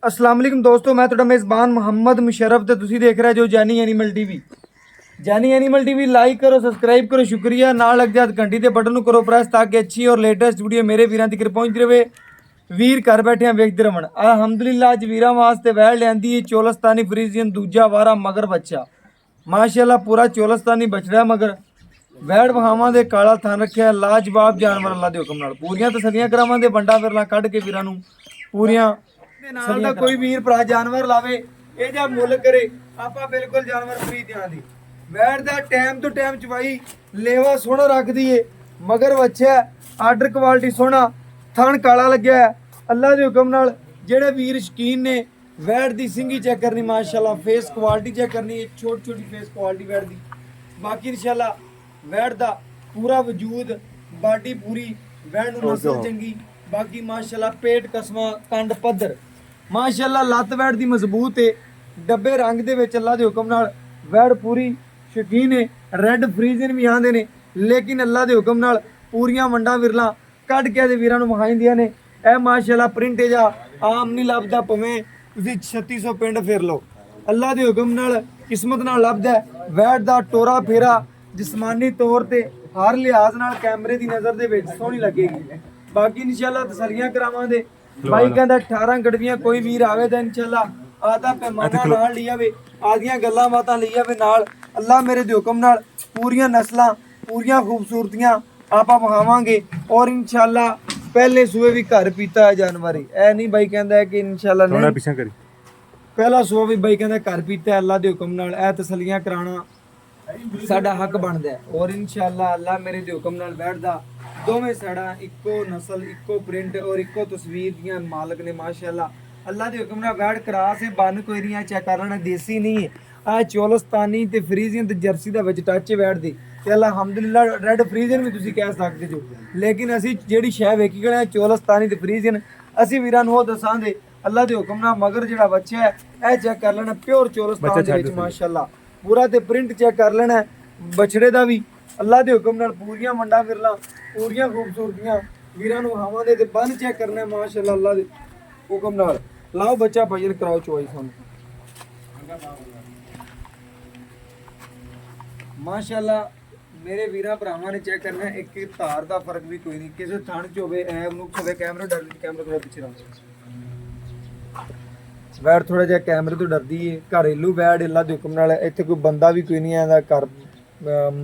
अस्सलाम वालेकुम दोस्तों, मैं ਤੁਹਾਡਾ ਮੇਜ਼ਬਾਨ ਮੁਹੰਮਦ ਮੁਸ਼ਰਫ ਤੇ ਤੁਸੀਂ ਦੇਖ ਰਹੇ ਜੋ ਜਾਨੀ ਐਨੀਮਲ ਟੀਵੀ। ਜਾਨੀ ਐਨੀਮਲ ਟੀਵੀ ਲਾਈਕ ਕਰੋ, ਸਬਸਕ੍ਰਾਈਬ ਕਰੋ, ਸ਼ੁਕਰੀਆ। ਨਾਲ ਲੱਗ ਜਾ ਘੰਟੀ ਦੇ ਬਟਨ ਨੂੰ ਕਰੋ ਪ੍ਰੈਸ ਤਾਂ ਕਿ ਅੱਛੀ ਔਰ ਲੇਟੈਸਟ ਵੀਡੀਓ ਮੇਰੇ ਵੀਰਾਂ ਤੱਕ ਪਹੁੰਚਦੀ ਰਹੇ। ਵੀਰ ਘਰ ਬੈਠਿਆਂ ਵੇਖਦੇ ਰਹਿਣ। ਅਲਹਮਦੁਲਿਲਾ ਅੱਜ ਵੀਰਾਂ ਵਾਸਤੇ ਵੈੜ ਲਿਆਂਦੀ ਚੋਲਸਤਾਨੀ ਫਰੀਜ਼ੀਅਨ ਦੂਜਾ ਵਾਰਾ ਮਗਰ ਬੱਚਾ। ਮਾਸ਼ਾਅੱਲਾ ਪੂਰਾ ਚੋਲਸਤਾਨੀ ਬਛੜਾ ਮਗਰ ਵੈੜ ਵਹਾਵਾਂ ਦੇ ਕਾਲਾ ਥਣ ਰੱਖਿਆ। ਲਾਜਵਾਬ ਜਾਨਵਰ ਅੱਲਾ ਦੇ ਹੁਕਮ ਨਾਲ ਪੂਰੀਆਂ ਤਸੱਲੀਆਂ ਕਰਾਵਾਂਗੇ। ਬੰਡਾ ਫਿਰਲਾ ਕੱਢ ਕੇ ਵੀਰਾਂ ਨੂੰ ਪੂਰੀਆਂ ਦੇ ਨਾਲ ਦਾ ਕੋਈ ਵੀਰ ਭਰਾ ਜਾਨਵਰ ਲਾਵੇ ਇਹ ਜਾਂ ਮੁੱਲ ਕਰੇ ਆਪਾਂ ਬਿਲਕੁਲ ਜਾਨਵਰ ਫਰੀ ਦਿਆਂਗੇ। ਵੈੜ ਦਾ ਟਾਈਮ ਤੋਂ ਟਾਈਮ ਚਵਾਈ ਲੇਵਾ ਸੋਹਣਾ ਰੱਖਦੀ ਏ ਮਗਰ ਬੱਚਾ ਆਰਡਰ ਕੁਆਲਿਟੀ ਸੋਹਣਾ ਥਣ ਕਾਲਾ ਲੱਗਿਆ ਹੈ। ਅੱਲਾ ਦੇ ਹੁਕਮ ਨਾਲ ਜਿਹੜੇ ਵੀਰ ਸ਼ਕੀਨ ਨੇ ਵੈੜ ਦੀ ਸਿੰਗੀ ਚੈੱਕ ਕਰਨੀ, ਮਾਸ਼ਾਅੱਲਾ ਫੇਸ ਕੁਆਲਿਟੀ ਚੈੱਕ ਕਰਨੀ ਹੈ, ਛੋਟੀ ਛੋਟੀ ਫੇਸ ਕੁਆਲਿਟੀ ਵੈੜ ਦੀ। ਬਾਕੀ ਇਨਸ਼ਾਅੱਲਾ ਵੈੜ ਦਾ ਪੂਰਾ ਵਜੂਦ ਬਾਡੀ ਪੂਰੀ ਵੈੜ ਨੂੰ ਨਸਲ ਚੰਗੀ। ਬਾਕੀ ਮਾਸ਼ਾਅੱਲਾ ਪੇਟ ਕਸਮਾਂ ਕੰਡ ਪੱਧਰ ਮਾਸ਼ਾਅੱਲਾ ਲੱਤ ਵੈੜ ਦੀ ਮਜ਼ਬੂਤ ਹੈ। ਡੱਬੇ ਰੰਗ ਦੇ ਵਿੱਚ ਅੱਲਾ ਦੇ ਹੁਕਮ ਨਾਲ ਵੈੜ ਪੂਰੀ ਸ਼ਕੀਨ ਹੈ। ਰੈੱਡ ਫਰੀਜ਼ਨ ਵੀ ਆਂਦੇ ਨੇ ਲੇਕਿਨ ਅੱਲਾ ਦੇ ਹੁਕਮ ਨਾਲ ਪੂਰੀਆਂ ਵੰਡਾ ਵਿਰਲਾ ਕੱਢ ਕੇ ਦੇ ਵੀਰਾਂ ਨੂੰ ਵਿਖਾਈਂਦੀਆਂ ਨੇ। ਇਹ ਮਾਸ਼ਾਅੱਲਾ ਪ੍ਰਿੰਟ ਜਾ ਆਮ ਨਹੀਂ ਲੱਭਦਾ, ਭਾਵੇਂ ਤੁਸੀਂ 3600 ਪਿੰਡ ਫਿਰ ਲਓ। ਅੱਲਾ ਦੇ ਹੁਕਮ ਨਾਲ ਕਿਸਮਤ ਨਾਲ ਲੱਭਦਾ। ਵੈੜ ਦਾ ਟੋਰਾ ਫੇਰਾ ਜਿਸਮਾਨੀ ਤੌਰ ਤੇ ਹਰ ਲਿਹਾਜ਼ ਨਾਲ ਕੈਮਰੇ ਦੀ ਨਜ਼ਰ ਦੇ ਵਿੱਚ ਸੋਹਣੀ ਲੱਗੇਗੀ। ਬਾਕੀ ਇਨਸ਼ਾਅੱਲਾ ਤਸੱਲੀਆਂ ਕਰਾਵਾਂਗੇ। ਬਾਈ ਕਹਿੰਦਾ 18 ਗੜਵੀਆਂ ਕੋਈ ਵੀਰ ਆਵੇ ਤਾਂ ਇਨਸ਼ਾਅੱਲਾ ਆਦਾ ਪੈਮਾਨਾ ਨਾਲ ਲਈ ਆਵੇ, ਆਦੀਆਂ ਗੱਲਾਂ ਬਾਤਾਂ ਲਈ ਆਵੇ ਨਾਲ। ਅੱਲਾ ਮੇਰੇ ਦੇ ਹੁਕਮ ਨਾਲ ਪੂਰੀਆਂ ਨਸਲਾਂ ਪੂਰੀਆਂ ਖੂਬਸੂਰਤੀਆਂ ਆਪਾਂ ਵਿਖਾਵਾਂਗੇ। ਔਰ ਇਨਸ਼ਾਅੱਲਾ ਪਹਿਲੇ ਸੂਏ ਵੀ ਘਰ ਪੀਤਾ ਹੈ ਜਾਨਵਰ ਹੀ। ਇਹ ਨਹੀਂ ਬਾਈ ਕਹਿੰਦਾ ਹੈ ਕਿ ਇਨਸ਼ਾਅੱਲਾ ਨਹੀਂ ਪਿੱਛੇ ਕਰੀ ਪਹਿਲਾ ਸੂਆ ਵੀ ਬਾਈ ਕਹਿੰਦਾ ਘਰ ਪੀਤਾ ਅੱਲਾ ਦੇ ਹੁਕਮ ਨਾਲ। ਇਹ ਤਸੱਲੀਆਂ ਕਰਾਉਣਾ ਸਾਡਾ ਹੱਕ ਬਣਦਾ ਹੈ। ਔਰ ਇਨਸ਼ਾਅੱਲਾ ਅੱਲਾ ਮੇਰੇ ਦੇ ਹੁਕਮ ਨਾਲ ਬੈਠਦਾ ਦੋਵੇਂ ਸਾਡਾ ਇੱਕੋ ਨਸਲ ਇੱਕੋ ਪ੍ਰਿੰਟ ਔਰ ਇੱਕੋ ਤਸਵੀਰ ਦੀਆਂ ਮਾਲਕ ਨੇ। ਮਾਸ਼ਾਅੱਲਾ ਅੱਲਾ ਦੇ ਹੁਕਮ ਨਾਲ ਬੈਠ ਕਰਾ ਸੇ ਬੰਨ ਕੋਈ ਨਹੀਂ ਚੈੱਕ ਕਰ ਲੈਣਾ, ਦੇਸੀ ਨਹੀਂ ਹੈ। ਆ ਚੋਲਸਤਾਨੀ ਤੇ ਫਰੀਜ਼ੀਅਨ ਤੇ ਜਰਸੀ ਦਾ ਵਿੱਚ ਟੱਚ ਬੈਠ ਦੀ ਤੇ ਅਲਹਮਦੁਲਿਲਾ ਰੈੱਡ ਫਰੀਜ਼ੀਅਨ ਵੀ ਤੁਸੀਂ ਕਹਿ ਸਕਦੇ ਜੋ। ਲੇਕਿਨ ਅਸੀਂ ਜਿਹੜੀ ਸ਼ੈ ਵੇਖੀ ਗਏ ਚੋਲਸਤਾਨੀ ਤੇ ਫਰੀਜ਼ੀਅਨ ਅਸੀਂ ਵੀਰਾਂ ਨੂੰ ਉਹ ਦੱਸਾਂਗੇ। ਅੱਲਾ ਦੇ ਹੁਕਮ ਨਾਲ ਮਗਰ ਜਿਹੜਾ ਬੱਚਾ ਹੈ ਇਹ ਚੈੱਕ ਕਰ ਲੈਣਾ ਪਿਓਰ ਚੋਲਸਤਾਨ ਦੇ ਵਿੱਚ ਮਾਸ਼ਾਅੱਲਾ ਪੂਰਾ ਤੇ ਪ੍ਰਿੰਟ ਚੈੱਕ ਕਰ ਲੈਣਾ ਬਛੜੇ ਦਾ ਵੀ। ਅੱਲਾ ਦੇ ਹੁਕਮ ਨਾਲ ਪੂਰੀਆਂ ਮੰਡਾ ਫਿਰਲਾ ਪੂਰੀਆਂ ਖੂਬਸੂਰਤੀਆਂ ਵੀਰਾਂ ਨੂੰ ਹਵਾਂ ਦੇ ਤੇ ਬੰਨ ਚੈੱਕ ਕਰਨਾ ਮਾਸ਼ਾਅੱਲਾ ਅੱਲਾ ਦੇ ਹੁਕਮ ਨਾਲ। ਲਾਓ ਬੱਚਾ ਭਜਨ ਕਰਾਓ ਚੋਈ ਸਾਨੂੰ ਮਾਸ਼ਾਅੱਲਾ। ਮੇਰੇ ਵੀਰਾਂ ਭਰਾਵਾਂ ਨੇ ਚੈੱਕ ਕਰਨਾ ਇੱਕ ਧਾਰ ਦਾ ਫਰਕ ਵੀ ਕੋਈ ਨਹੀਂ, ਕਿਸੇ ਥਣ ਚ ਹੋਵੇ ਐਬ ਨੂੰ ਹੋਵੇ ਕੈਮਰਾ ਡਰ ਕੈਮਰਾ ਥੋੜਾ ਪਿੱਛੇ ਰੱਖ। ਵੈੜ ਥੋੜਾ ਜਿਹਾ ਕੈਮਰੇ ਤੋਂ ਡਰਦੀ ਏ। ਘਰੇਲੂ ਵੈੜ ਅੱਲਾ ਦੇ ਹੁਕਮ ਨਾਲ ਇੱਥੇ ਕੋਈ ਬੰਦਾ ਵੀ ਕੋਈ ਨਹੀਂ ਆਂਦਾ। ਘਰ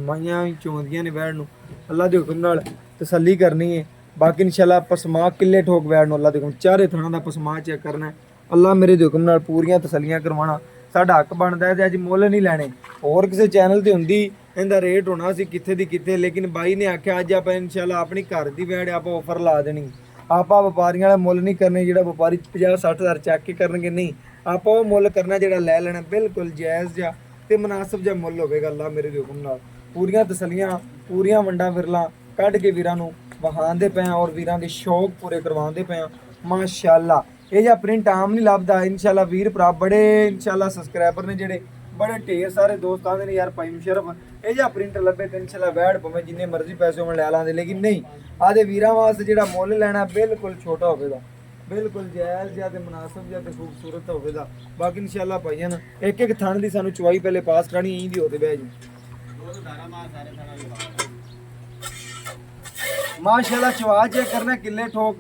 ਮਾਈਆਂ ਵੀ ਚੋਂਦੀਆਂ ਨੇ ਵੈੜ ਨੂੰ ਅੱਲਾ ਦੇ ਹੁਕਮ ਨਾਲ ਤਸੱਲੀ ਕਰਨੀ ਹੈ। ਬਾਕੀ ਇਨਸ਼ਾਅੱਲਾ ਪਸਮਾ ਕਿੱਲੇ ਠੋਕ ਵੈੜ ਨੂੰ ਅੱਲਾ ਦੇ ਹੁਕਮ ਚਾਰੇ ਥਾਂ ਦਾ ਪਸਮਾ ਚੈੱਕ ਕਰਨਾ। ਅੱਲਾ ਮੇਰੇ ਦੇ ਹੁਕਮ ਨਾਲ ਪੂਰੀਆਂ ਤਸੱਲੀਆਂ ਕਰਵਾਉਣਾ ਸਾਡਾ ਹੱਕ ਬਣਦਾ ਹੈ। ਤੇ ਅੱਜ ਮੁੱਲ ਨਹੀਂ ਲੈਣੇ। ਹੋਰ ਕਿਸੇ ਚੈਨਲ ਤੇ ਹੁੰਦੀ ਇਹਦਾ ਰੇਟ ਹੋਣਾ ਸੀ ਕਿੱਥੇ ਦੀ ਕਿੱਥੇ, ਲੇਕਿਨ ਬਾਈ ਨੇ ਆਖਿਆ ਅੱਜ ਆਪਾਂ ਇਨਸ਼ਾਅੱਲਾ ਆਪਣੀ ਘਰ ਦੀ ਵੈੜ ਆਪਾਂ ਆਫਰ ਲਾ ਦੇਣੀ। ਆਪਾਂ ਵਪਾਰੀਆਂ ਵਾਲਾ ਮੁੱਲ ਨਹੀਂ ਕਰਨੇ ਜਿਹੜਾ ਵਪਾਰੀ 50-60 ਹਜ਼ਾਰ ਚੱਕ ਕੇ ਕਰਨਗੇ, ਨਹੀਂ ਆਪਾਂ ਉਹ ਮੁੱਲ ਕਰਨਾ ਜਿਹੜਾ ਲੈ ਲੈਣਾ ਬਿਲਕੁਲ ਜਾਇਜ਼ ਜਿਹਾ ਤੇ ਮੁਨਾਸਿਬ ਜਿਹਾ ਮੁੱਲ ਹੋਵੇਗਾ। ਅੱਲਾ ਮੇਰੇ ਦੇ ਹੁਕਮ ਨਾਲ ਪੂਰੀਆਂ ਤਸੱਲੀਆਂ ਪੂਰੀਆਂ ਵੰਡਾ ਫਿਰਲਾ ਕੱਢ ਕੇ ਵੀਰਾਂ ਨੂੰ ਵਿਖਾਉਂਦੇ ਪਏ ਔਰ ਵੀਰਾਂ ਦੇ ਸ਼ੌਕ ਪੂਰੇ ਕਰਵਾਉਂਦੇ ਪਏ ਮਾਸ਼ਾਅੱਲਾ। ਇਹ ਜਿਹਾ ਪ੍ਰਿੰਟ ਆਮ ਨਹੀਂ ਲੱਭਦਾ। ਇਨਸ਼ਾਅੱਲਾ ਵੀਰ ਭਰਾ ਬੜੇ ਇਨਸ਼ਾਅੱਲਾ ਸਬਸਕ੍ਰਾਈਬਰ ਨੇ ਜਿਹੜੇ ਬੜੇ ਢੇਰ ਸਾਰੇ ਦੋਸਤ ਆਉਂਦੇ ਨੇ ਯਾਰ ਭਾਈ ਮੁਸ਼ਰਫ ਇਹ ਜਿਹਾ ਪ੍ਰਿੰਟ ਲੱਭੇ ਤੇ ਇਨਸ਼ਾਅੱਲਾ ਵੈੜ ਭਾਵੇਂ ਜਿੰਨੇ ਮਰਜ਼ੀ ਪੈਸੇ ਹੋਣ ਲੈ ਲਾਂਦੇ, ਲੇਕਿਨ ਨਹੀਂ ਆਦੇ ਵੀਰਾਂ ਵਾਸਤੇ ਜਿਹੜਾ ਮੁੱਲ ਲੈਣਾ ਬਿਲਕੁਲ ਛੋਟਾ ਹੋਵੇਗਾ, ਬਿਲਕੁਲ ਜਾਇਜ਼ ਜਿਹਾ ਤੇ ਮੁਨਾਸਿਬ ਜਿਹਾ ਤੇ ਖੂਬਸੂਰਤ ਹੋਵੇਗਾ। ਬਾਕੀ ਇਨਸ਼ਾਅੱਲਾ ਭਾਈਆਂ ਇੱਕ ਇੱਕ ਥਣ ਦੀ ਸਾਨੂੰ ਚਵਾਈ ਪਹਿਲੇ ਪਾਸ ਕਰਾਣੀ ਇੰਜ ਦੀ ਹੋਦੇ ਬਹਿ ਜੀ ਮਾਸ਼ਾਅੱਲਾ। ਚਵਾ ਚੈੱਕ ਕਰਨਾ ਕਿੱਲੇ ਠੋਕ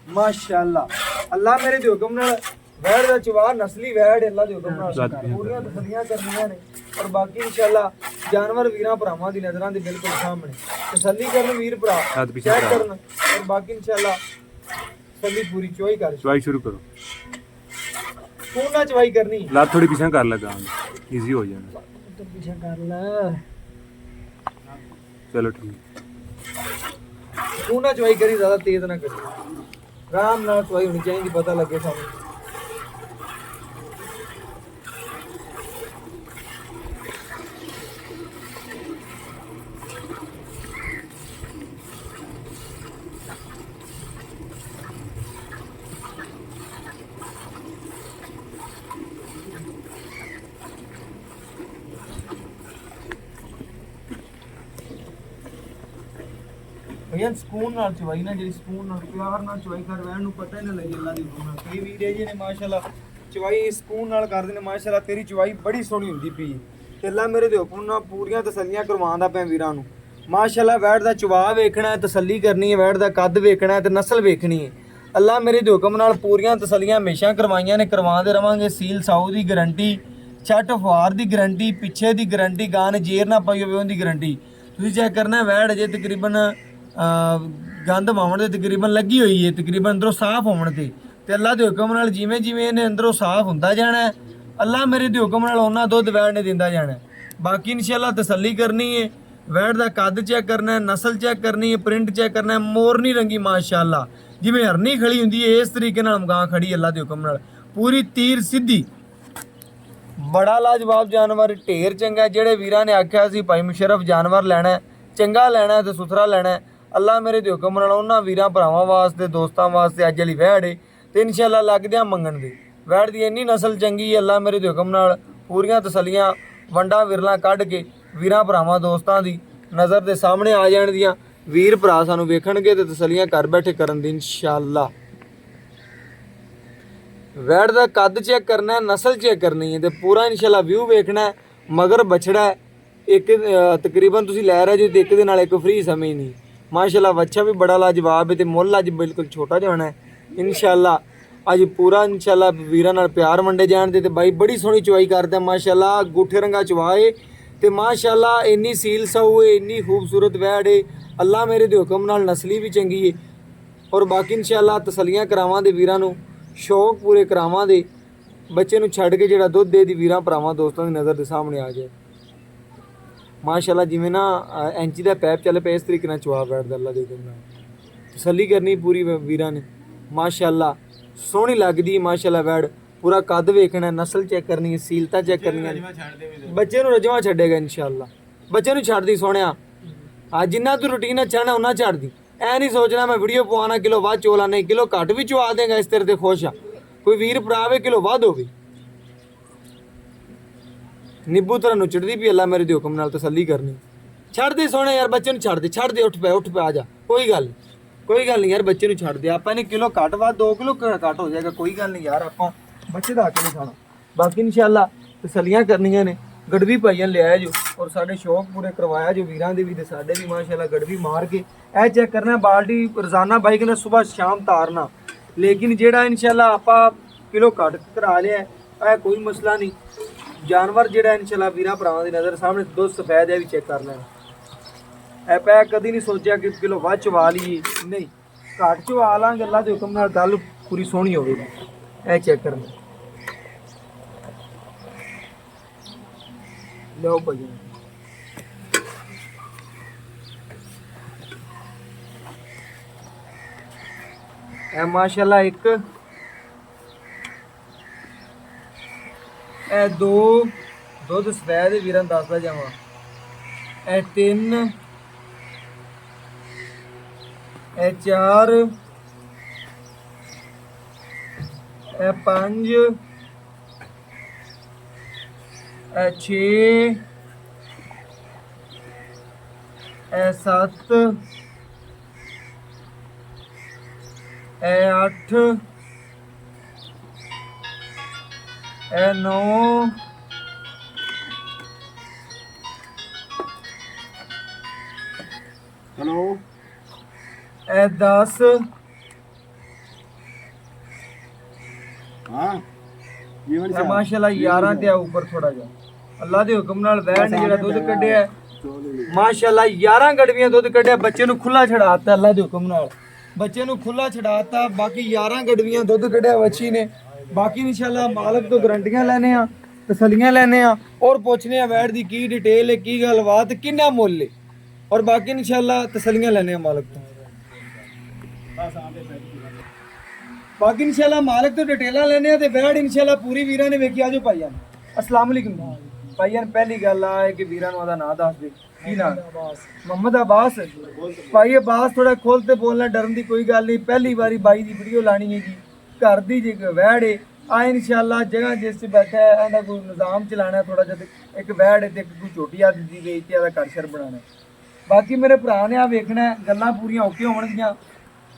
ਮਾਸ਼ਾਅੱਲਾ। ਅੱਲਾ ਮੇਰੇ ਦੇ ਹੁਕਮ ਨਾਲ ਵੈੜ ਦਾ ਚਵਾ ਨਸਲੀ ਵੈੜ ਅੱਲਾ ਦੇ ਹੁਕਮ ਨਾਲ ਪੂਰੀਆਂ ਤਸੱਲੀਆਂ ਕਰਨੀਆਂ ਨੇ। ਔਰ ਬਾਕੀ ਇਨਸ਼ਾਅੱਲਾ ਜਾਨਵਰ ਵੀਰਾਂ ਭਰਾਵਾਂ ਦੀ ਨਜ਼ਰਾਂ ਦੇ ਬਿਲਕੁਲ ਸਾਹਮਣੇ ਤਸੱਲੀ ਕਰਨ ਵੀਰ ਭਰਾ ਚੈੱਕ ਕਰਨ। ਔਰ ਬਾਕੀ ਇਨਸ਼ਾਅੱਲਾ ਤਸੱਲੀ ਪੂਰੀ ਚਵਾਈ ਕਰ ਚਵਾਈ ਸ਼ੁਰੂ ਕਰੋ। ਤੂੰ ਨਾ ਚਵਾਈ ਕਰਨੀ ਲਾ ਥੋੜੀ ਪਿਛਾ ਕਰ ਲਗਾ ਈਜ਼ੀ ਹੋ ਜਾਣਾ तो पीछे कर ला चलो ठीक। तू ना चवाई करी ज्यादा तेज ना करी, आराम नाल चवाई होनी चाहिए पता लगे सानू। ਭਈਆ ਸਕੂਨ ਨਾਲ ਚਵਾਈ ਨਾ, ਜਿਹੜੀ ਸਕੂਨ ਨਾਲ ਪਿਆਰ ਨਾਲ ਚਵਾਈ ਕਰ ਵੈਣ ਨੂੰ ਪਤਾ ਹੀ ਨਾ ਲੱਗੇ ਅੱਲਾ ਦੀ ਹੁਕਮ ਨਾਲ। ਕਈ ਵੀਰੇ ਜੀ ਨੇ ਮਾਸ਼ਾਅੱਲਾ ਚਵਾਈ ਸਕੂਨ ਨਾਲ ਕਰਦੇ ਨੇ ਮਾਸ਼ਾਅੱਲਾ, ਤੇਰੀ ਚਵਾਈ ਬੜੀ ਸੋਹਣੀ ਹੁੰਦੀ ਪਈ ਤੇ ਅੱਲਾ ਮੇਰੇ ਦੇ ਹੁਕਮ ਨਾਲ ਪੂਰੀਆਂ ਤਸੱਲੀਆਂ ਕਰਵਾਉਂਦਾ ਪਿਆ ਵੀਰਾਂ ਨੂੰ ਮਾਸ਼ਾਅੱਲਾ। ਵੈੜ ਦਾ ਚਵਾ ਵੇਖਣਾ ਹੈ, ਤਸੱਲੀ ਕਰਨੀ ਹੈ, ਵੈੜ ਦਾ ਕੱਦ ਵੇਖਣਾ ਹੈ ਤੇ ਨਸਲ ਵੇਖਣੀ ਹੈ। ਅੱਲਾ ਮੇਰੇ ਦੇ ਹੁਕਮ ਨਾਲ ਪੂਰੀਆਂ ਤਸੱਲੀਆਂ ਹਮੇਸ਼ਾ ਕਰਵਾਈਆਂ ਨੇ, ਕਰਵਾਉਂਦੇ ਰਵਾਂਗੇ। ਸੀਲ ਸਾਊ ਦੀ ਗਰੰਟੀ, ਛੱਟ ਫੁਆਰ ਦੀ ਗਰੰਟੀ, ਪਿੱਛੇ ਦੀ ਗਰੰਟੀ, ਗਾਂ ਨੇ ਜੇਰ ਨਾ ਪਾਈ ਹੋਵੇ ਉਹਦੀ ਗਰੰਟੀ। ਤੁਸੀਂ ਚੈੱਕ ਕਰਨਾ ਵੈੜ ਅਜੇ ਤਕਰੀਬਨ ਗੰਦ ਮਾਵਣ ਦੇ ਤਕਰੀਬਨ ਲੱਗੀ ਹੋਈ ਹੈ, ਤਕਰੀਬਨ ਅੰਦਰੋਂ ਸਾਫ਼ ਹੋਣ ਤੇ ਅੱਲਾ ਦੇ ਹੁਕਮ ਨਾਲ ਜਿਵੇਂ ਜਿਵੇਂ ਇਹਨੇ ਅੰਦਰੋਂ ਸਾਫ਼ ਹੁੰਦਾ ਜਾਣਾ, ਅੱਲਾ ਮੇਰੇ ਦੇ ਹੁਕਮ ਨਾਲ ਉਹਨਾਂ ਦੁੱਧ ਵੈੜ ਨੇ ਦਿੰਦਾ ਜਾਣਾ। ਬਾਕੀ ਇਨਸ਼ਾਅੱਲਾ ਤਸੱਲੀ ਕਰਨੀ ਹੈ, ਵੈੜ ਦਾ ਕੱਦ ਚੈੱਕ ਕਰਨਾ ਹੈ, ਨਸਲ ਚੈੱਕ ਕਰਨੀ ਹੈ, ਪ੍ਰਿੰਟ ਚੈੱਕ ਕਰਨਾ ਹੈ। ਮੋਰਨੀ ਰੰਗੀ ਮਾਸ਼ਾਅੱਲਾ, ਜਿਵੇਂ ਹਰਨੀ ਖੜੀ ਹੁੰਦੀ ਹੈ ਇਸ ਤਰੀਕੇ ਨਾਲ ਗਾਂ ਖੜੀ ਅੱਲਾ ਦੇ ਹੁਕਮ ਨਾਲ, ਪੂਰੀ ਤੀਰ ਸਿੱਧੀ, ਬੜਾ ਲਾਜਵਾਬ ਜਾਨਵਰ, ਢੇਰ ਚੰਗਾ। ਜਿਹੜੇ ਵੀਰਾਂ ਨੇ ਆਖਿਆ ਸੀ ਭਾਈ ਮੁਸ਼ਰਫ ਜਾਨਵਰ ਲੈਣਾ, ਚੰਗਾ ਲੈਣਾ ਤੇ ਸੁਥਰਾ ਲੈਣਾ, ਅੱਲਾ ਮੇਰੇ ਦੇ ਹੁਕਮ ਨਾਲ ਉਹਨਾਂ ਵੀਰਾਂ ਭਰਾਵਾਂ ਵਾਸਤੇ, ਦੋਸਤਾਂ ਵਾਸਤੇ ਅੱਜ ਵਾਲੀ ਵੈੜ ਏ ਤੇ ਇਨਸ਼ਾਅੱਲਾ ਲੱਗਦੇ ਆ ਮੰਗਣ ਦੇ। ਵੈੜ ਦੀ ਇੰਨੀ ਨਸਲ ਚੰਗੀ ਹੈ, ਅੱਲਾ ਮੇਰੇ ਦੇ ਹੁਕਮ ਨਾਲ ਪੂਰੀਆਂ ਤਸੱਲੀਆਂ ਵੰਡਾਂ ਵਿਰਲਾਂ ਕੱਢ ਕੇ ਵੀਰਾਂ ਭਰਾਵਾਂ ਦੋਸਤਾਂ ਦੀ ਨਜ਼ਰ ਦੇ ਸਾਹਮਣੇ ਆ ਜਾਣ ਦੀਆਂ। ਵੀਰ ਭਰਾ ਸਾਨੂੰ ਵੇਖਣਗੇ ਤੇ ਤਸੱਲੀਆਂ ਘਰ ਬੈਠੇ ਕਰਨ ਦੀ ਇਨਸ਼ਾਅੱਲਾ। ਵੈੜ ਦਾ ਕੱਦ ਚੈੱਕ ਕਰਨਾ ਹੈ, ਨਸਲ ਚੈੱਕ ਕਰਨੀ ਹੈ ਤੇ ਪੂਰਾ ਇਨਸ਼ਾਅੱਲਾ ਵਿਊ ਵੇਖਣਾ ਹੈ। ਮਗਰ ਬਛੜਾ ਹੈ ਇੱਕ, ਤਕਰੀਬਨ ਤੁਸੀਂ ਲੈ ਰਹੇ ਜੋ ਤੇ ਇੱਕ ਦੇ ਨਾਲ ਇੱਕ ਫ੍ਰੀ ਸਮਝ ਨਹੀਂ ਮਾਸ਼ਾਅੱਲਾ। ਬੱਚਾ ਵੀ ਬੜਾ ਲਾਜਵਾਬ ਹੈ ਤੇ ਮੁੱਲ ਅੱਜ ਬਿਲਕੁਲ ਛੋਟਾ ਜਿਹਾ ਹੋਣਾ ਹੈ ਇਨਸ਼ਾਅੱਲਾ। ਅੱਜ ਪੂਰਾ ਇਨਸ਼ਾਅੱਲਾ ਵੀਰਾਂ ਨਾਲ ਪਿਆਰ ਵੰਡੇ ਜਾਣ ਦੇ ਤੇ ਬਾਈ ਬੜੀ ਸੋਹਣੀ ਚਵਾਈ ਕਰਦਾ ਮਾਸ਼ਾਅੱਲਾ। ਗੂਠੇ ਰੰਗਾ ਚਵਾਏ ਤੇ ਮਾਸ਼ਾਅੱਲਾ ਇੰਨੀ ਸੀਲ ਸਾਊ ਹੈ, ਇੰਨੀ ਖੂਬਸੂਰਤ ਵੈੜ ਹੈ। ਅੱਲਾ ਮੇਰੇ ਦੇ ਹੁਕਮ ਨਾਲ ਨਸਲੀ ਵੀ ਚੰਗੀ ਹੈ। ਔਰ ਬਾਕੀ ਇਨਸ਼ਾਅੱਲਾ ਤਸੱਲੀਆਂ ਕਰਾਵਾਂ ਦੇ ਵੀਰਾਂ ਨੂੰ, ਸ਼ੌਕ ਪੂਰੇ ਕਰਾਵਾਂ ਦੇ। ਬੱਚੇ ਨੂੰ ਛੱਡ ਕੇ ਜਿਹੜਾ ਦੁੱਧ ਦੇ ਦੀ ਵੀਰਾਂ ਭਰਾਵਾਂ ਦੋਸਤਾਂ ਦੀ ਨਜ਼ਰ ਦੇ ਸਾਹਮਣੇ ਆ ਜਾਏ ਮਾਸ਼ਾਅੱਲਾ। ਜਿਵੇਂ ਨਾ ਐਂਚੀ ਦਾ ਪੈਪ ਚੱਲ ਪਿਆ ਇਸ ਤਰੀਕੇ ਨਾਲ ਚਵਾ ਬੈਠਦਾ ਅੱਲਾ ਦੇ ਹੁਕਮ ਨਾਲ। ਤਸੱਲੀ ਕਰਨੀ ਪੂਰੀ ਵੀਰਾਂ ਨੇ ਮਾਸ਼ਾਅੱਲਾ, ਸੋਹਣੀ ਲੱਗਦੀ ਮਾਸ਼ਾਅੱਲਾ ਵੈੜ। ਪੂਰਾ ਕੱਦ ਵੇਖਣਾ, ਨਸਲ ਚੈੱਕ ਕਰਨੀ ਹੈ, ਸੀਲਤਾ ਚੈੱਕ ਕਰਨੀਆਂ। ਬੱਚੇ ਨੂੰ ਰਜਵਾ ਛੱਡੇਗਾ ਇਨਸ਼ਾਅੱਲਾ। ਬੱਚੇ ਨੂੰ ਛੱਡਦੀ ਸੋਹਣਿਆ, ਆ ਜਿੰਨਾ ਤੂੰ ਰੂਟੀਨ ਨਾਲ ਛੱਡਣਾ ਉਹਨਾਂ ਛੱਡਦੀ। ਐ ਨਹੀਂ ਸੋਚਣਾ ਮੈਂ ਵੀਡੀਓ ਪਵਾਉਣਾ ਕਿਲੋ ਵੱਧ ਚੋਲਾ, ਨਹੀਂ ਕਿਲੋ ਘੱਟ ਵੀ ਚਵਾ ਦੇਗਾ ਇਸ ਤੇਰੇ ਤੇ ਖੁਸ਼ ਆ। ਕੋਈ ਵੀਰ ਭਰਾਵੇ ਕਿਲੋ ਵੱਧ ਹੋਵੇ। ਨਿੱਬੂ ਤਰ੍ਹਾਂ ਨੂੰ ਚੜਦੀ ਵੀ ਅੱਲਾ ਮੇਰੇ ਦੇ ਹੁਕਮ ਨਾਲ ਤਸੱਲੀ ਕਰਨੀ। ਛੱਡ ਦੇ ਸੋਹਣੇ ਯਾਰ, ਬੱਚੇ ਨੂੰ ਛੱਡ ਦੇ, ਉੱਠ ਪੈ ਆ ਜਾ, ਕੋਈ ਗੱਲ ਨਹੀਂ ਯਾਰ, ਬੱਚੇ ਨੂੰ ਛੱਡ ਦੇ। ਆਪਾਂ ਨੇ ਕਿਲੋ ਘੱਟ ਵੱਧ 2 ਕਿਲੋ ਘੱਟ ਹੋ ਜਾਏਗਾ, ਕੋਈ ਗੱਲ ਨਹੀਂ ਯਾਰ, ਆਪਾਂ ਬੱਚੇ ਦਾ ਹੱਕ ਨਹੀਂ ਖਾਣਾ। ਬਾਕੀ ਇਨਸ਼ਾਅੱਲਾ ਤਸੱਲੀਆਂ ਕਰਨੀਆਂ ਨੇ। ਗੜਵੀ ਭਾਈਆਂ ਲਿਆਇਆ ਜੋ ਔਰ ਸਾਡੇ ਸ਼ੌਕ ਪੂਰੇ ਕਰਵਾਇਆ ਜੋ ਵੀਰਾਂ ਦੇ ਵੀ ਤੇ ਸਾਡੇ ਵੀ ਮਾਸ਼ਾਅੱਲਾ। ਗੜਵੀ ਮਾਰ ਕੇ ਇਹ ਚੈੱਕ ਕਰਨਾ, ਬਾਲਟੀ ਰੋਜ਼ਾਨਾ ਬਾਈ ਕਹਿੰਦਾ ਸਵੇਰ ਸ਼ਾਮ ਤਾਰਨਾ। ਲੇਕਿਨ ਜਿਹੜਾ ਇਨਸ਼ਾਅੱਲਾ ਆਪਾਂ ਕਿਲੋ ਘੱਟ ਕਰਾ ਲਿਆ ਇਹ ਕੋਈ ਮਸਲਾ ਨਹੀਂ। ਜਾਨਵਰ ਜਿਹੜਾ ਇਨਸ਼ਾਅੱਲਾ ਵੀਰਾਂ ਭਰਾਵਾਂ ਦੀ ਨਜ਼ਰ ਸਾਹਮਣੇ ਦੁੱਧ ਸਫੈਦ ਹੈ ਵੀ ਚੈੱਕ ਕਰ ਲੈਣਾ। ਇਹ ਪੈ ਕਦੀ ਨਹੀਂ ਸੋਚਿਆ ਕਿ ਕਿਲੋ ਵੱਧ ਚਵਾ ਲਈਏ, ਨਹੀਂ, ਘੱਟ ਚਵਾ ਲਾਂਗੇ ਅੱਲਾ ਦੇ ਹੁਕਮ ਨਾਲ, ਗੱਲ ਪੂਰੀ ਸੋਹਣੀ ਹੋਵੇਗੀ। ਇਹ ਚੈੱਕ ਕਰਨਾ। ਲਓ ਭਾਈ ਇਹ ਮਾਸ਼ਾਅੱਲਾ ਇੱਕ, ਇਹ 2 ਦੁੱਧ ਸਫੈਦ ਵੀਰਾਂ ਦੱਸਦਾ ਜਾਵਾਂ, ਇਹ 3, ਇਹ 4, ਇਹ 5, ਇਹ 6, ਇਹ 7, ਇਹ 8, ਇਹ 9, ਹੈਲੋ, ਇਹ 10, ਹਾਂ ਇਹ ਮਾਸ਼ਾਅੱਲਾ 11 ਤੇ ਆ ਉੱਪਰ ਥੋੜਾ ਜਿਹਾ ਅੱਲਾ ਦੇ ਹੁਕਮ ਨਾਲ ਵੈਣ ਨੇ ਜਿਹੜਾ ਦੁੱਧ ਕੱਢਿਆ ਮਾਸ਼ਾਅੱਲਾ 11 ਗੜਵੀਆਂ ਦੁੱਧ ਕੱਢਿਆ। ਬੱਚੇ ਨੂੰ ਖੁੱਲਾ ਛਡਾਤਾ ਅੱਲਾ ਦੇ ਹੁਕਮ ਨਾਲ, ਬੱਚੇ ਨੂੰ ਖੁੱਲਾ ਛਡਾਤਾ। ਬਾਕੀ 11 ਗੜਵੀਆਂ ਦੁੱਧ ਕੱਢਿਆ ਬੱਚੀ ਨੇ। ਬਾਕੀ ਇਨਸ਼ਾਅੱਲਾ ਮਾਲਕ ਤੋਂ ਗਰੰਟੀਆਂ ਲੈਣੇ ਆ, ਤਸੱਲੀਆਂ ਲੈਣੇ ਆ ਔਰ ਪੁੱਛਨੇ ਆ ਵੈੜ ਦੀ ਕੀ ਡਿਟੇਲ ਹੈ, ਕੀ ਗੱਲਬਾਤ, ਕਿੰਨਾ ਮੁੱਲ ਹੈ ਔਰ ਬਾਕੀ ਇਨਸ਼ਾਅੱਲਾ ਤਸੱਲੀਆਂ ਲੈਣੇ ਆ ਮਾਲਕ ਤੋਂ। ਬਾਕੀ ਇਨਸ਼ਾਅੱਲਾ ਮਾਲਕ ਤੋਂ ਡਿਟੇਲਾਂ ਲੈਣੇ ਆ ਤੇ ਵੈੜ ਇਨਸ਼ਾਅੱਲਾ ਪੂਰੀ ਵੀਰਾਂ ਨੇ ਵੇਖੀ। ਆਜੋ ਭਾਈਆਂ, अस्सलाम वालेकुम भाईयान। पहली गल है कि वीरां दा नाम दस दे, की नाम? मोहम्मद अब्बास। भाई अब्बास थोड़ा खोलते बोलना, डरन दी कोई गल नहीं। पहली बारी बाई दी वीडियो लानी है जी, घर दी जी वैड़ है आ इंशाअल्लाह जगह जिस बैठा है कोई निज़ाम चलाना है थोड़ा जिहा, एक वैड़ है ते कोई छोटी आदि दी गई ते घर शर बनाना। ਬਾਕੀ ਮੇਰੇ ਭਰਾ ਨੇ ਆ ਵੇਖਣਾ ਹੈ, ਗੱਲਾਂ ਪੂਰੀਆਂ ਓਕੇ ਹੋਣਗੀਆਂ।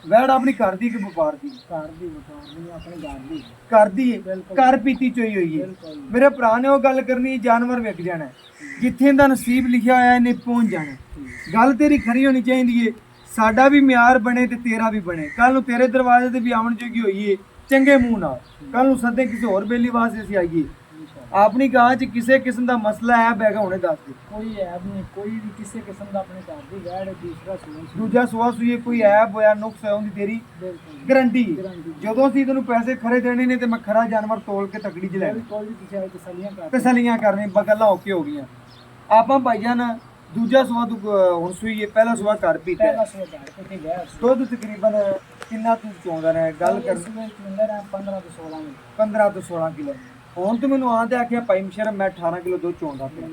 ਵੈੜ ਆਪਣੀ ਘਰ ਦੀ ਕਿ ਵਪਾਰ ਦੀ? ਘਰ ਦੀ ਵਪਾਰ ਨਹੀਂ, ਆਪਣੇ ਘਰ ਦੀ। ਘਰ ਦੀ ਹੈ, ਘਰ ਪੀਤੀ ਚੋਈ ਹੋਈ ਹੈ। ਮੇਰੇ ਭਰਾ ਨੇ ਉਹ ਗੱਲ ਕਰਨੀ, ਜਾਨਵਰ ਵਿਕ ਜਾਣਾ, ਜਿੱਥੇ ਦਾ ਨਸੀਬ ਲਿਖਿਆ ਹੋਇਆ ਇਹਨੇ ਪਹੁੰਚ ਜਾਣਾ। ਗੱਲ ਤੇਰੀ ਖਰੀ ਹੋਣੀ ਚਾਹੀਦੀ ਏ, ਸਾਡਾ ਵੀ ਮਿਆਰ ਬਣੇ ਤੇ ਤੇਰਾ ਵੀ ਬਣੇ। ਕੱਲ ਨੂੰ ਤੇਰੇ ਦਰਵਾਜ਼ੇ ਤੇ ਵੀ ਆਉਣ ਜੋਗੀ ਹੋਈਏ ਚੰਗੇ ਮੂੰਹ ਨਾਲ, ਕੱਲ ਨੂੰ ਸੱਦੇ ਕਿਸੇ ਹੋਰ ਬੇਲੀ ਵਾਸਤੇ ਅਸੀਂ ਆਈਏ। ਆਪਣੀ ਗਾਂ 'ਚ ਕਿਸੇ ਕਿਸਮ ਦਾ ਮਸਲਾ ਹੈ ਬੈਗਾ ਹੁਣੇ ਦੱਸ ਦੇ। ਕੋਈ ਐਬ ਨਹੀਂ, ਕੋਈ ਵੀ ਕਿਸੇ ਕਿਸਮ ਦਾ ਆਪਣੇ ਘਰ ਦੀ ਵੈੜ ਦੂਸਰਾ ਸੂਣ ਦੂਜਾ ਸੁਆ ਸੂਏ ਕੋਈ ਐਬ ਹੋਇਆ ਨੁਕਸ ਹੋਇਆ ਉਹਦੀ ਤੇਰੀ ਗਰੰਟੀ। ਜਦੋਂ ਅਸੀਂ ਤੈਨੂੰ ਪੈਸੇ ਖਰੇ ਦੇਣੇ ਨੇ ਤੇ ਮੈਂ ਖਰਾ ਜਾਨਵਰ ਤੋਲ ਕੇ ਤਕੜੀ 'ਚ ਲੈਣਾ। ਕੋਈ ਵੀ ਕਿਸੇ ਤਸੱਲੀਆਂ ਕਰਨੀ, ਗੱਲਾਂ ਓਕੇ ਹੋ ਗਈਆਂ। ਆਪਾਂ ਭਾਈਜਾਨ ਦੂਜਾ ਸੁਆ ਤੂੰ ਹੁਣ ਸੂਈਏ, ਪਹਿਲਾ ਸੁਆ ਘਰ ਪੀਤਾ ਪਹਿਲਾ ਸੂਆ ਘਰ ਪੀਤੀ ਵੈੜ। ਦੁੱਧ ਤਕਰੀਬਨ ਕਿੰਨਾ ਤੂੰ ਚੋਂਦਾ ਰਿਹਾ? ਗੱਲ ਕਰ 15 ਤੋਂ 16 15 ਤੋਂ 16 ਕਿਲੋ। ਹੁਣ ਤੂੰ ਮੈਨੂੰ ਆਂਦੇ ਆਖਿਆ ਭਾਈ ਮਸ਼ਰਮ ਮੈਂ 18 ਕਿਲੋ ਦੁੱਧ ਚੋਂਦਾ ਪਿਆ।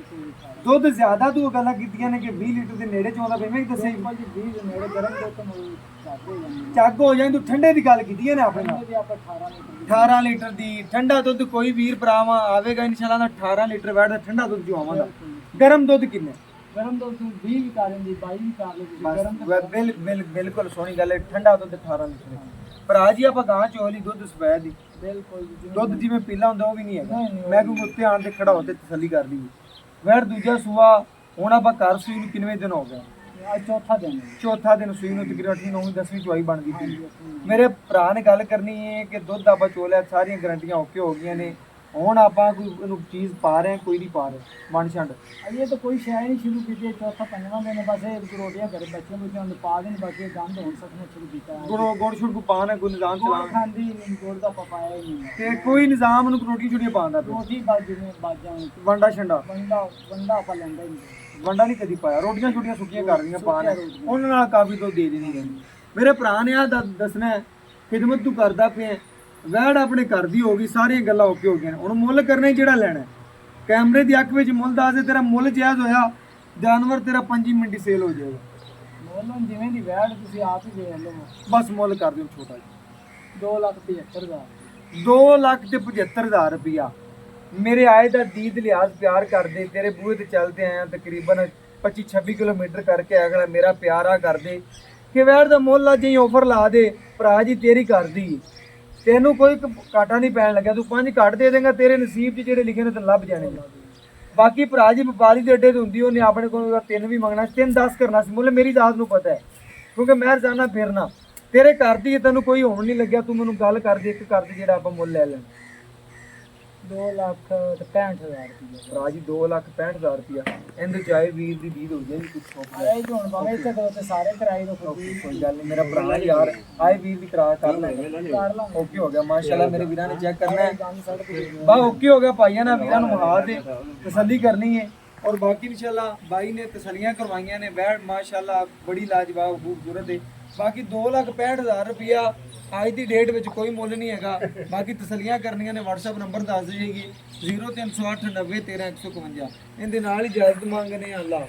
ਦੁੱਧ ਜ਼ਿਆਦਾ ਤੂੰ ਗੱਲਾਂ ਕੀਤੀਆਂ ਨੇ ਕਿ 20 ਲੀਟਰ ਦੇ ਨੇੜੇ ਚੋਂਦਾ ਪਿਆ। ਮੈਂ ਦੱਸਿਆ 20 ਦੇ ਨੇੜੇ ਗਰਮ ਦੁੱਧ ਨੂੰ ਚੱਗ ਹੋ ਜਾਏ। ਤੂੰ ਠੰਡੇ ਦੀ ਗੱਲ ਕੀਤੀ ਹੈ ਨਾ ਆਪਣੇ ਨਾਲ। 18 ਲੀਟਰ ਦੀ ਠੰਡਾ ਦੁੱਧ ਕੋਈ ਵੀਰ ਭਰਾਵਾ ਆਵੇਗਾ ਇਨਸ਼ਾਅੱਲਾ ਦਾ 18 ਲੀਟਰ ਵੈੜ ਦਾ ਠੰਡਾ ਦੁੱਧ ਚੋਵਾਂਗਾ। ਗਰਮ ਦੁੱਧ ਕਿੰਨੇ? ਗਰਮ ਦੁੱਧ 20 ਵੀ ਕਰ ਲੈਂਦੀ, 22 ਵੀ ਕਰ ਲੈਂਦੀ। ਬਿਲਕੁਲ ਸੋਹਣੀ ਗੱਲ ਹੈ। ਠੰਡਾ ਦੁੱਧ 18 ਲੀਟਰ ਭਰਾ ਜੀ। ਆਪਾਂ ਗਾਂ ਚੋਲੀ ਦੁੱਧ ਸਫੈਦ ਦੀ ਬਿਲਕੁਲ ਦੁੱਧ ਜਿਵੇਂ ਪੀਲਾ ਹੁੰਦਾ ਉਹ ਵੀ ਨਹੀਂ ਹੈਗਾ। ਮੈਂ ਕਿਉਂਕਿ ਉੱਤੇ ਆਣ ਤੇ ਖੜਾ ਹੋ ਤੇ ਤਸੱਲੀ ਕਰ ਲਈ। ਵੈੜ ਦੂਜਾ ਸੂਆ ਹੁਣ ਆਪਾਂ ਘਰ ਸੂਈ ਨੂੰ ਕਿੰਨੇ ਦਿਨ ਹੋ ਗਏ? ਚੌਥਾ ਦਿਨ। ਚੌਥਾ ਦਿਨ ਸੂਈ ਨੂੰ, ਤਕਰੀਬਨ 8ਵੀਂ 9ਵੀਂ 10ਵੀਂ ਚੁਆਈ ਬਣ ਗਈ ਸੀ। ਮੇਰੇ ਭਰਾ ਨੇ ਗੱਲ ਕਰਨੀ ਹੈ ਕਿ ਦੁੱਧ ਆਪਾਂ ਚੋਲਿਆ, ਸਾਰੀਆਂ ਗਰੰਟੀਆਂ ਓਕੇ ਹੋ ਗਈਆਂ ਨੇ। ਹੁਣ ਆਪਾਂ ਕੋਈ ਇਹਨੂੰ ਚੀਜ਼ ਪਾ ਰਹੇ ਕੋਈ ਨਹੀਂ ਪਾ ਰਹੇ ਮਨ ਛੰਡ। ਇਹ ਤਾਂ ਕੋਈ ਸ਼ੈ ਨਹੀਂ ਸ਼ੁਰੂ ਕੀਤੀ। ਚੌਥਾ ਪੰਜਵਾਂ ਦਿਨ ਬਸ ਇਹ ਰੋਟੀਆਂ ਘਰੇ ਬੱਚੇ ਬੱਚਿਆਂ ਨੂੰ ਪਾ ਦੇਣ, ਬਾਕੀ ਗੰਦ ਹੁਣ ਸਕਨੇ ਸ਼ੁਰੂ ਕੀਤਾ ਹੈ। ਗੁੜ ਛੁੜ ਕੋ ਪਾਣਾ ਕੋਈ ਨਿਜ਼ਾਮ ਚਲਾ ਖਾਂਦੀ ਨਹੀਂ, ਗੁੜ ਦਾ ਪਪਾਇਆ ਹੀ ਨਹੀਂ ਤੇ ਕੋਈ ਨਿਜ਼ਾਮ ਨੂੰ ਰੋਟੀ ਛੁੜੀਆਂ ਪਾਉਂਦਾ ਪਿਆ। ਰੋਟੀ ਬਸ ਜਿਵੇਂ ਬਾਜਾਂ ਵੰਡਾ ਛੰਡਾ ਵੰਡਾ ਆਪਾਂ ਲੈਂਦਾ ਹੀ ਨਹੀਂ। ਵੰਡਾ ਨਹੀਂ ਕਦੀ ਪਾਇਆ। ਰੋਟੀਆਂ ਛੁੱਟੀਆਂ ਸੁੱਕੀਆਂ ਕਰ ਰਹੀਆਂ ਪਾਣ, ਉਹਨਾਂ ਨਾਲ ਕਾਫੀ ਦੁੱਧ ਦੇ ਦੇਣੀ ਹੈ। ਮੇਰੇ ਭਰਾ ਨੇ ਆ ਦੱਸਣਾ ਖਿਦਮਤ ਤੂੰ ਕਰਦਾ ਪਿਆ। ਵੈੜ ਆਪਣੇ ਘਰ ਦੀ ਹੋ ਗਈ, ਸਾਰੀਆਂ ਗੱਲਾਂ ਓਕੇ ਹੋ ਗਈਆਂ। ਹੁਣ ਮੁੱਲ ਕਰਨਾ ਜਿਹੜਾ ਲੈਣਾ ਕੈਮਰੇ ਦੀ ਅੱਖ ਵਿੱਚ ਮੁੱਲ ਦੱਸ ਦੇ। ਤੇਰਾ ਮੁੱਲ ਜਾਇਜ਼ ਹੋਇਆ ਜਾਨਵਰ ਤੇਰਾ 5 ਮਿੰਟ ਸੇਲ ਹੋ ਜਾਏਗਾ। ਮੁੱਲ ਜਿਵੇਂ ਦੀ ਵੈੜ ਤੁਸੀਂ ਆਪ ਹੀ ਦੇਖ ਲਓ। ਬਸ ਮੁੱਲ ਕਰ ਦਿਓ ਛੋਟਾ ਜੀ 2,75,000। 2,75,000 ਰੁਪਇਆ। ਮੇਰੇ ਆਏ ਦਾ ਦੀਦ ਲਿਹਾਜ਼ ਪਿਆਰ ਕਰਦੇ, ਤੇਰੇ ਬੂਹੇ ਤੇ ਚੱਲਦੇ ਆਏ ਤਕਰੀਬਨ 25-26 ਕਿਲੋਮੀਟਰ ਕਰਕੇ ਅਗਲਾ ਮੇਰਾ ਪਿਆਰ ਆ ਕਰਦੇ ਕਿ ਵੈੜ ਦਾ ਮੁੱਲ ਅੱਜ ਹੀ ਆਫਰ ਲਾ ਦੇ ਭਰਾ ਜੀ ਤੇਰੀ ਕਰਦੀ। ਤੈਨੂੰ ਕੋਈ ਘਾਟਾ ਨਹੀਂ ਪੈਣ ਲੱਗਿਆ। ਤੂੰ 5 ਘੱਟ ਦੇ ਦੇਂਗਾ, ਤੇਰੇ ਨਸੀਬ 'ਚ ਜਿਹੜੇ ਲਿਖੇ ਨੇ ਤੇ ਲੱਭ ਜਾਣੇ। ਬਾਕੀ ਭਰਾ ਜੀ ਵਪਾਰੀ ਦੇ ਅੱਡੇ ਤੇ ਹੁੰਦੀ ਉਹਨੇ ਆਪਣੇ ਕੋਲ 3 ਵੀ ਮੰਗਣਾ ਸੀ, 3-10 ਕਰਨਾ ਸੀ ਮੁੱਲ। ਮੇਰੀ ਜ਼ਾਤ ਨੂੰ ਪਤਾ ਹੈ ਕਿਉਂਕਿ ਮੈਂ ਰੋਜ਼ਾਨਾ ਫਿਰਨਾ। ਤੇਰੇ ਘਰ ਦੀ ਤੈਨੂੰ ਕੋਈ ਹੋਣ ਨਹੀਂ ਲੱਗਿਆ। ਤੂੰ ਮੈਨੂੰ ਗੱਲ ਕਰ ਦੇ ਇੱਕ ਘਰ ਦੀ ਜਿਹੜਾ ਆਪਾਂ ਮੁੱਲ ਲੈ ਲੈਣ। 2,65,000 ਰੁਪਏ। ਭਰਾ ਜੀ 2,65,000 ਰੁਪਇਆ ਇਹਦੇ ਚਾਹੇ ਵੀਰ ਦੀ ਦੀਦ ਹੋ ਜਾਏਗੀ ਕੁਛ ਆਏ ਜੀ ਹੁਣ ਬਾਵੇਂ ਇੱਥੇ ਤੇ ਸਾਰੇ ਕਰਾਈ ਦੋ। ਕੋਈ ਗੱਲ ਨਹੀਂ ਮੇਰਾ ਭਰਾ ਯਾਰ ਆਏ ਵੀਰ ਦੀ ਕਰਾ ਕਰ ਲੈ ਓਕੇ ਹੋ ਗਿਆ। ਮਾਸ਼ਾਅੱਲਾ ਮੇਰੇ ਵੀਰਾਂ ਨੇ ਚੈੱਕ ਕਰਨਾ ਹੈ ਬਾ ਓਕੇ ਹੋ ਗਿਆ। ਭਾਈਆਂ ਨੇ ਵੀਰਾਂ ਨੂੰ ਮਹਾ ਦੇ ਤਸੱਲੀ ਕਰਨੀ ਹੈ ਔਰ ਬਾਕੀ ਇਨਸ਼ਾਅੱਲਾ ਬਾਈ ਨੇ ਤਸੱਲੀਆਂ ਕਰਵਾਈਆਂ ਨੇ। ਵੈੜ ਮਾਸ਼ਾਅੱਲਾ ਬੜੀ ਲਾਜਵਾਬ ਖੂਬਸੂਰਤ ਹੈ। ਬਾਕੀ 2,65,000 ਰੁਪਇਆ ਅੱਜ ਦੀ ਡੇਟ ਵਿੱਚ ਕੋਈ ਮੁੱਲ ਨਹੀਂ ਹੈਗਾ। ਬਾਕੀ ਤਸੱਲੀਆਂ ਕਰਨੀਆਂ ਨੇ WhatsApp ਨੰਬਰ ਦੱਸ ਦੇਗੀ 0308 90 13 151। ਇਹਦੇ ਨਾਲ ਹੀ ਇਜਾਜ਼ਤ ਮੰਗਨੇ। ਅੱਲਾਹ।